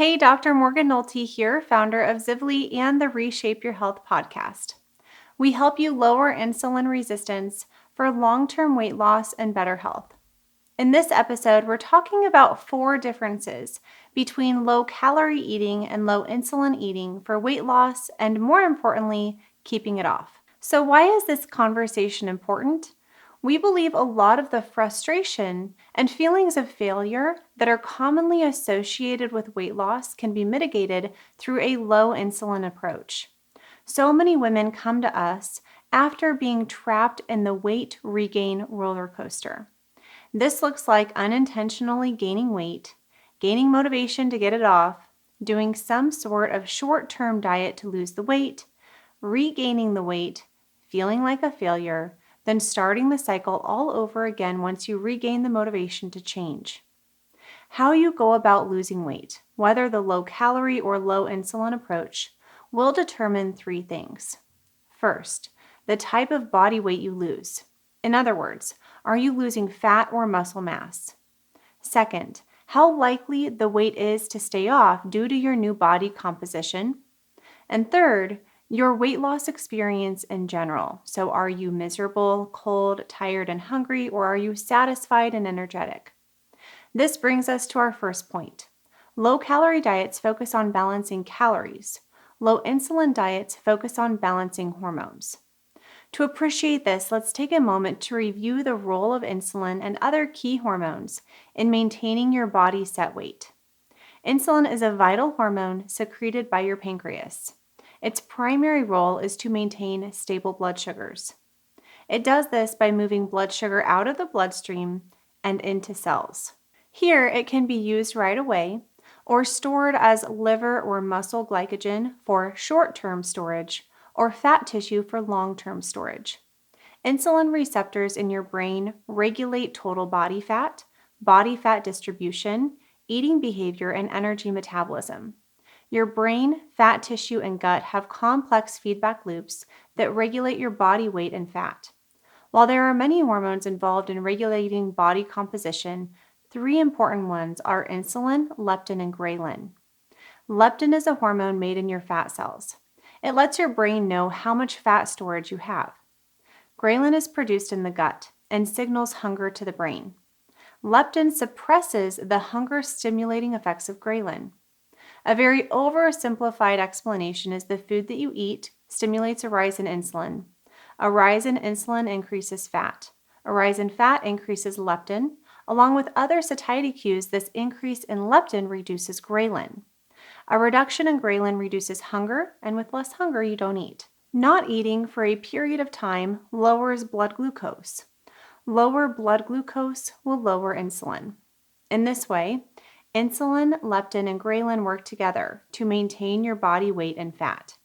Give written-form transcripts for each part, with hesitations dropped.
Hey, Dr. Morgan Nolte here, founder of Zivli and the Reshape Your Health podcast. We help you lower insulin resistance for long-term weight loss and better health. In this episode, we're talking about 4 differences between low-calorie eating and low-insulin eating for weight loss and, more importantly, keeping it off. So why is this conversation important? We believe a lot of the frustration and feelings of failure that are commonly associated with weight loss can be mitigated through a low insulin approach. So many women come to us after being trapped in the weight regain roller coaster. This looks like unintentionally gaining weight, gaining motivation to get it off, doing some sort of short-term diet to lose the weight, regaining the weight, feeling like a failure, then starting the cycle all over again once you regain the motivation to change. How you go about losing weight, whether the low-calorie or low-insulin approach, will determine 3 things. First, the type of body weight you lose. In other words, are you losing fat or muscle mass? Second, how likely the weight is to stay off due to your new body composition. And third, your weight loss experience in general. So are you miserable, cold, tired, and hungry, or are you satisfied and energetic? This brings us to our first point. Low-calorie diets focus on balancing calories. Low-insulin diets focus on balancing hormones. To appreciate this, let's take a moment to review the role of insulin and other key hormones in maintaining your body set weight. Insulin is a vital hormone secreted by your pancreas. Its primary role is to maintain stable blood sugars. It does this by moving blood sugar out of the bloodstream and into cells. Here, it can be used right away or stored as liver or muscle glycogen for short-term storage or fat tissue for long-term storage. Insulin receptors in your brain regulate total body fat distribution, eating behavior, and energy metabolism. Your brain, fat tissue, and gut have complex feedback loops that regulate your body weight and fat. While there are many hormones involved in regulating body composition, 3 important ones are insulin, leptin, and ghrelin. Leptin is a hormone made in your fat cells. It lets your brain know how much fat storage you have. Ghrelin is produced in the gut and signals hunger to the brain. Leptin suppresses the hunger-stimulating effects of ghrelin. A very oversimplified explanation is the food that you eat stimulates a rise in insulin. A rise in insulin increases fat. A rise in fat increases leptin. Along with other satiety cues, this increase in leptin reduces ghrelin. A reduction in ghrelin reduces hunger, and with less hunger, you don't eat. Not eating for a period of time lowers blood glucose. Lower blood glucose will lower insulin. In this way, insulin, leptin, and ghrelin work together to maintain your body weight and fat.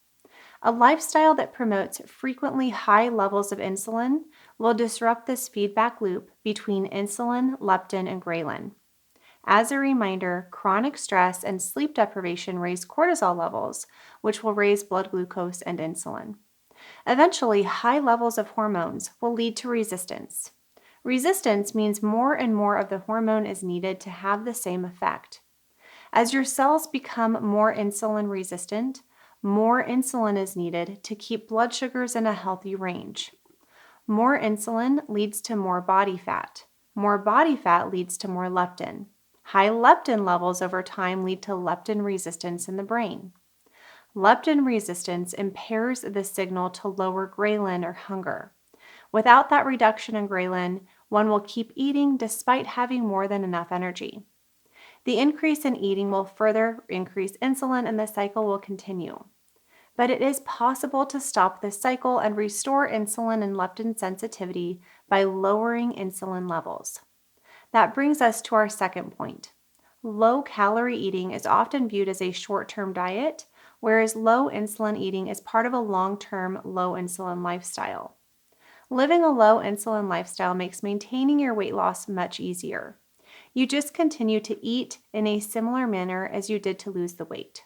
A lifestyle that promotes frequently high levels of insulin will disrupt this feedback loop between insulin, leptin, and ghrelin. As a reminder, chronic stress and sleep deprivation raise cortisol levels, which will raise blood glucose and insulin. Eventually, high levels of hormones will lead to resistance. Resistance means more and more of the hormone is needed to have the same effect. As your cells become more insulin resistant, more insulin is needed to keep blood sugars in a healthy range. More insulin leads to more body fat. More body fat leads to more leptin. High leptin levels over time lead to leptin resistance in the brain. Leptin resistance impairs the signal to lower ghrelin or hunger. Without that reduction in ghrelin, one will keep eating despite having more than enough energy. The increase in eating will further increase insulin and the cycle will continue. But it is possible to stop this cycle and restore insulin and leptin sensitivity by lowering insulin levels. That brings us to our second point. Low-calorie eating is often viewed as a short-term diet, whereas low-insulin eating is part of a long-term low-insulin lifestyle. Living a low-insulin lifestyle makes maintaining your weight loss much easier. You just continue to eat in a similar manner as you did to lose the weight.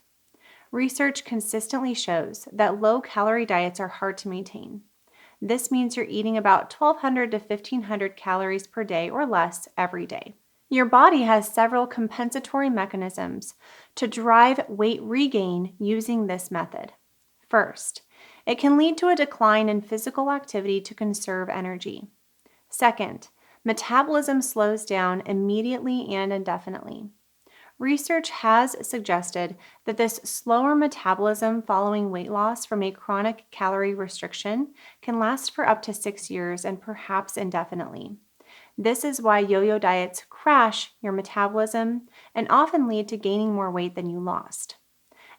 Research consistently shows that low-calorie diets are hard to maintain. This means you're eating about 1,200 to 1,500 calories per day or less every day. Your body has several compensatory mechanisms to drive weight regain using this method. First, it can lead to a decline in physical activity to conserve energy. Second, metabolism slows down immediately and indefinitely. Research has suggested that this slower metabolism following weight loss from a chronic calorie restriction can last for up to 6 years and perhaps indefinitely. This is why yo-yo diets crash your metabolism and often lead to gaining more weight than you lost.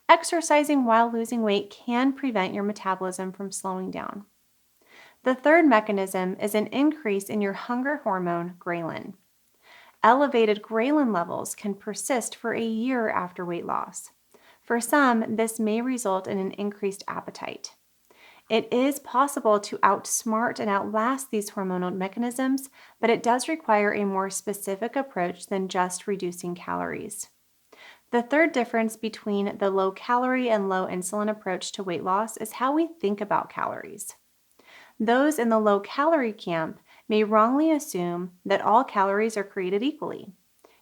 Exercising while losing weight can prevent your metabolism from slowing down. The third mechanism is an increase in your hunger hormone, ghrelin. Elevated ghrelin levels can persist for a year after weight loss. For some, this may result in an increased appetite. It is possible to outsmart and outlast these hormonal mechanisms, but it does require a more specific approach than just reducing calories. The third difference between the low-calorie and low-insulin approach to weight loss is how we think about calories. Those in the low-calorie camp may wrongly assume that all calories are created equally.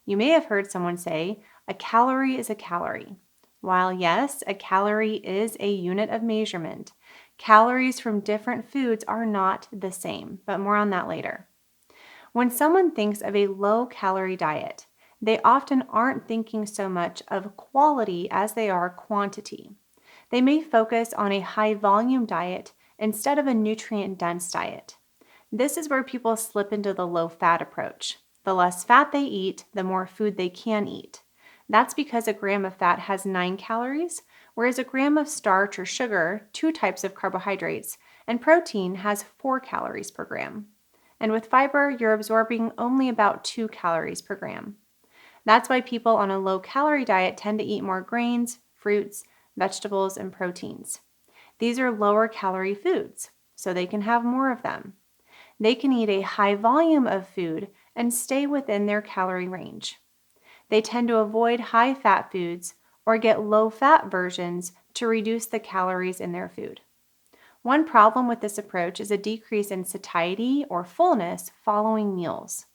You may have heard someone say, a calorie is a calorie. While yes, a calorie is a unit of measurement, calories from different foods are not the same, but more on that later. When someone thinks of a low-calorie diet, they often aren't thinking so much of quality as they are quantity. They may focus on a high-volume diet instead of a nutrient-dense diet. This is where people slip into the low-fat approach. The less fat they eat, the more food they can eat. That's because a gram of fat has 9 calories, whereas a gram of starch or sugar, 2 types of carbohydrates, and protein has 4 calories per gram. And with fiber, you're absorbing only about 2 calories per gram. That's why people on a low-calorie diet tend to eat more grains, fruits, vegetables, and proteins. These are lower-calorie foods, so they can have more of them. They can eat a high volume of food and stay within their calorie range. They tend to avoid high-fat foods or get low-fat versions to reduce the calories in their food. One problem with this approach is a decrease in satiety or fullness following meals.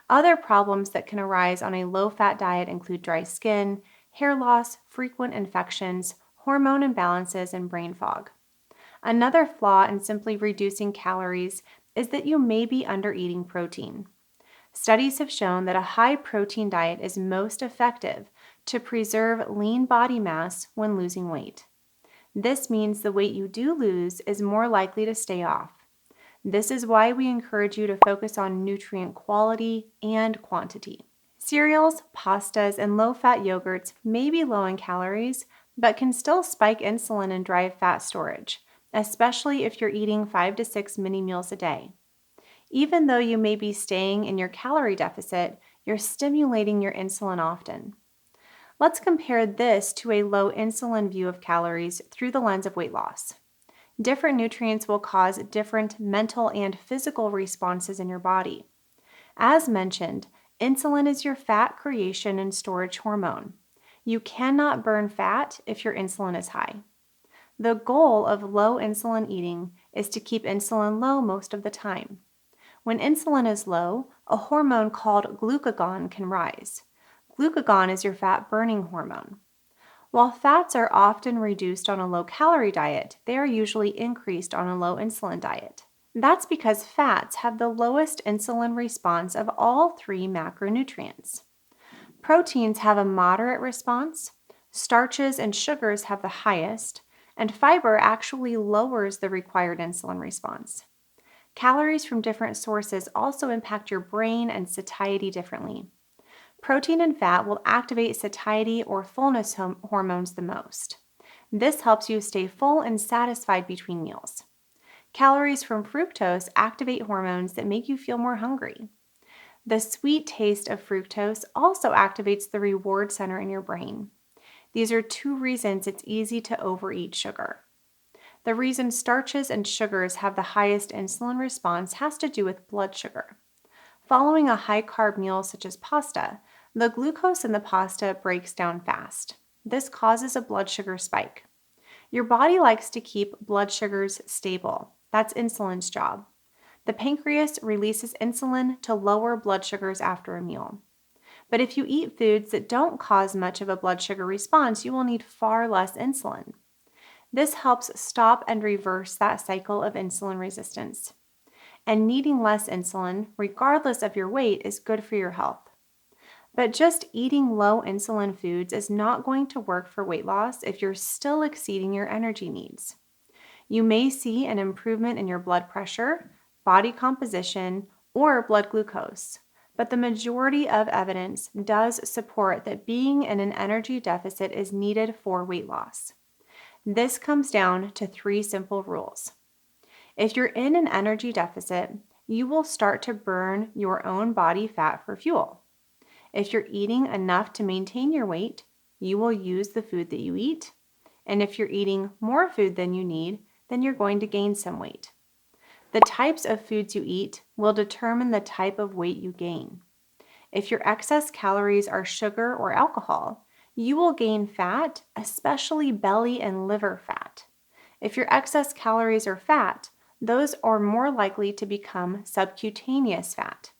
Other problems that can arise on a low-fat diet include dry skin, hair loss, frequent infections, hormone imbalances, and brain fog. Another flaw in simply reducing calories is that you may be under-eating protein. Studies have shown that a high-protein diet is most effective to preserve lean body mass when losing weight. This means the weight you do lose is more likely to stay off. This is why we encourage you to focus on nutrient quality and quantity. Cereals, pastas, and low-fat yogurts may be low in calories, but can still spike insulin and drive fat storage, especially if you're eating 5 to 6 mini meals a day. Even though you may be staying in your calorie deficit, you're stimulating your insulin often. Let's compare this to a low insulin view of calories through the lens of weight loss. Different nutrients will cause different mental and physical responses in your body. As mentioned, insulin is your fat creation and storage hormone. You cannot burn fat if your insulin is high. The goal of low insulin eating is to keep insulin low most of the time. When insulin is low, a hormone called glucagon can rise. Glucagon is your fat-burning hormone. While fats are often reduced on a low-calorie diet, they are usually increased on a low-insulin diet. That's because fats have the lowest insulin response of all 3 macronutrients. Proteins have a moderate response, starches and sugars have the highest, and fiber actually lowers the required insulin response. Calories from different sources also impact your brain and satiety differently. Protein and fat will activate satiety or fullness hormones the most. This helps you stay full and satisfied between meals. Calories from fructose activate hormones that make you feel more hungry. The sweet taste of fructose also activates the reward center in your brain. These are 2 reasons it's easy to overeat sugar. The reason starches and sugars have the highest insulin response has to do with blood sugar. Following a high-carb meal such as pasta, the glucose in the pasta breaks down fast. This causes a blood sugar spike. Your body likes to keep blood sugars stable. That's insulin's job. The pancreas releases insulin to lower blood sugars after a meal. But if you eat foods that don't cause much of a blood sugar response, you will need far less insulin. This helps stop and reverse that cycle of insulin resistance. And needing less insulin, regardless of your weight, is good for your health. But just eating low insulin foods is not going to work for weight loss if you're still exceeding your energy needs. You may see an improvement in your blood pressure, body composition, or blood glucose, but the majority of evidence does support that being in an energy deficit is needed for weight loss. This comes down to 3 simple rules. If you're in an energy deficit, you will start to burn your own body fat for fuel. If you're eating enough to maintain your weight, you will use the food that you eat. And if you're eating more food than you need, then you're going to gain some weight. The types of foods you eat will determine the type of weight you gain. If your excess calories are sugar or alcohol, you will gain fat, especially belly and liver fat. If your excess calories are fat, those are more likely to become subcutaneous fat.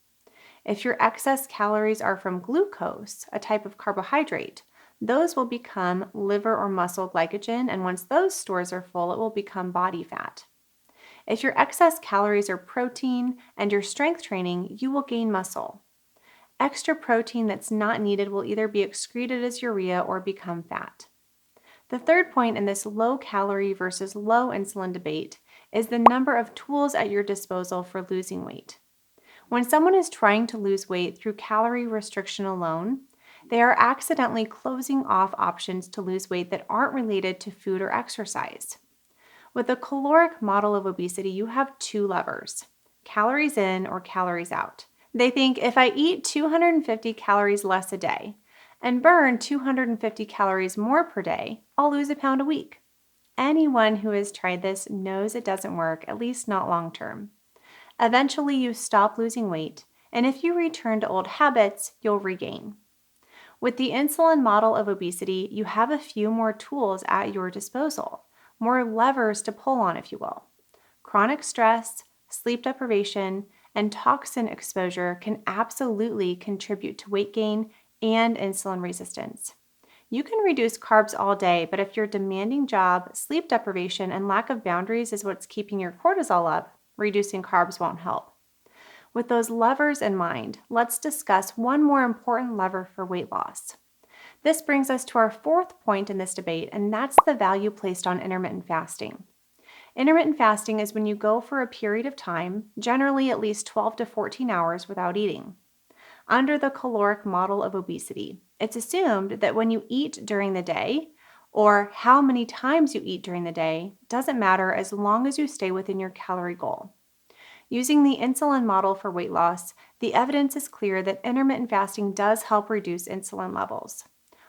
If your excess calories are from glucose, a type of carbohydrate, those will become liver or muscle glycogen, and once those stores are full, it will become body fat. If your excess calories are protein and your strength training, you will gain muscle. Extra protein that's not needed will either be excreted as urea or become fat. The third point in this low-calorie versus low-insulin debate is the number of tools at your disposal for losing weight. When someone is trying to lose weight through calorie restriction alone, they are accidentally closing off options to lose weight that aren't related to food or exercise. With the caloric model of obesity, you have 2 levers, calories in or calories out. They think if I eat 250 calories less a day and burn 250 calories more per day, I'll lose a pound a week. Anyone who has tried this knows it doesn't work, at least not long term. Eventually, you stop losing weight, and if you return to old habits, you'll regain. With the insulin model of obesity, you have a few more tools at your disposal, more levers to pull on, if you will. Chronic stress, sleep deprivation, and toxin exposure can absolutely contribute to weight gain and insulin resistance. You can reduce carbs all day, but if your demanding job, sleep deprivation, and lack of boundaries is what's keeping your cortisol up, reducing carbs won't help. With those levers in mind, let's discuss one more important lever for weight loss. This brings us to our 4th point in this debate, and that's the value placed on intermittent fasting. Intermittent fasting is when you go for a period of time, generally at least 12 to 14 hours without eating. Under the caloric model of obesity, it's assumed that when you eat during the day, or how many times you eat during the day, doesn't matter as long as you stay within your calorie goal. Using the insulin model for weight loss, the evidence is clear that intermittent fasting does help reduce insulin levels.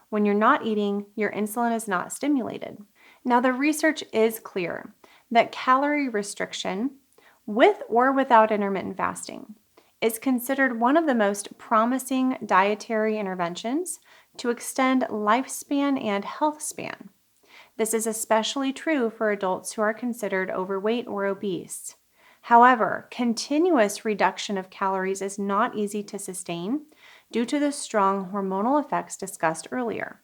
When you're not eating, your insulin is not stimulated. Now, the research is clear that calorie restriction, with or without intermittent fasting, is considered one of the most promising dietary interventions to extend lifespan and health span. This is especially true for adults who are considered overweight or obese. However, continuous reduction of calories is not easy to sustain due to the strong hormonal effects discussed earlier.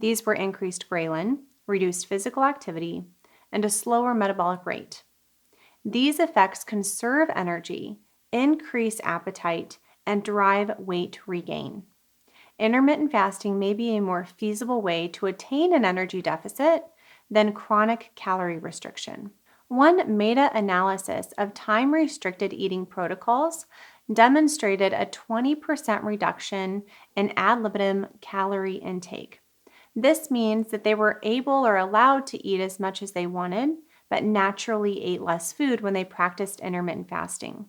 These were increased ghrelin, reduced physical activity, and a slower metabolic rate. These effects conserve energy, increase appetite, and drive weight regain. Intermittent fasting may be a more feasible way to attain an energy deficit than chronic calorie restriction. One meta-analysis of time-restricted eating protocols demonstrated a 20% reduction in ad libitum calorie intake. This means that they were able or allowed to eat as much as they wanted, but naturally ate less food when they practiced intermittent fasting.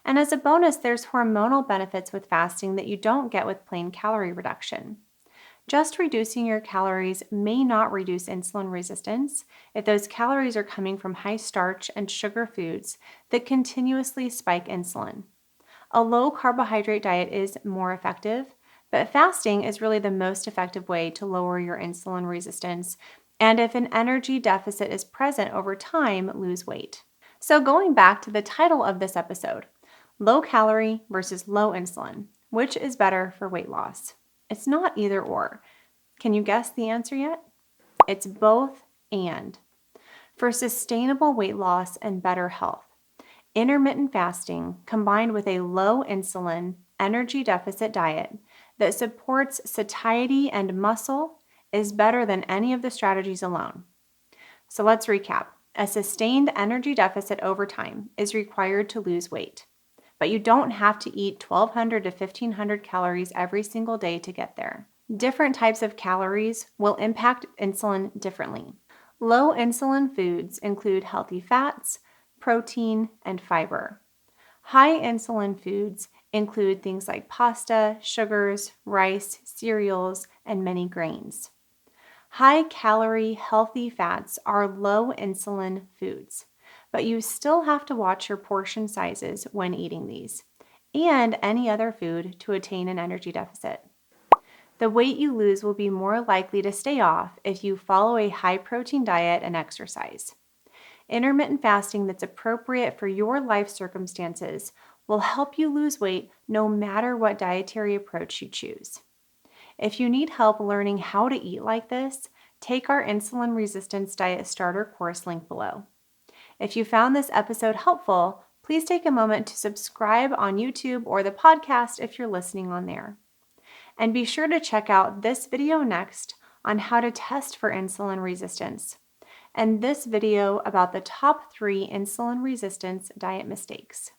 And as a bonus, there's hormonal benefits with fasting that you don't get with plain calorie reduction. Just reducing your calories may not reduce insulin resistance if those calories are coming from high starch and sugar foods that continuously spike insulin. A low carbohydrate diet is more effective, but fasting is really the most effective way to lower your insulin resistance, and if an energy deficit is present over time, lose weight. So going back to the title of this episode, low calorie versus low insulin. Which is better for weight loss? It's not either or. Can you guess the answer yet? It's both and. For sustainable weight loss and better health, intermittent fasting combined with a low insulin, energy deficit diet that supports satiety and muscle is better than any of the strategies alone. So let's recap. A sustained energy deficit over time is required to lose weight, but you don't have to eat 1,200 to 1,500 calories every single day to get there. Different types of calories will impact insulin differently. Low insulin foods include healthy fats, protein, and fiber. High insulin foods include things like pasta, sugars, rice, cereals, and many grains. High-calorie, healthy fats are low insulin foods, but you still have to watch your portion sizes when eating these, and any other food to attain an energy deficit. The weight you lose will be more likely to stay off if you follow a high-protein diet and exercise. Intermittent fasting that's appropriate for your life circumstances will help you lose weight no matter what dietary approach you choose. If you need help learning how to eat like this, take our insulin resistance diet starter course link below. If you found this episode helpful, please take a moment to subscribe on YouTube or the podcast if you're listening on there. And be sure to check out this video next on how to test for insulin resistance, and this video about the top 3 insulin resistance diet mistakes.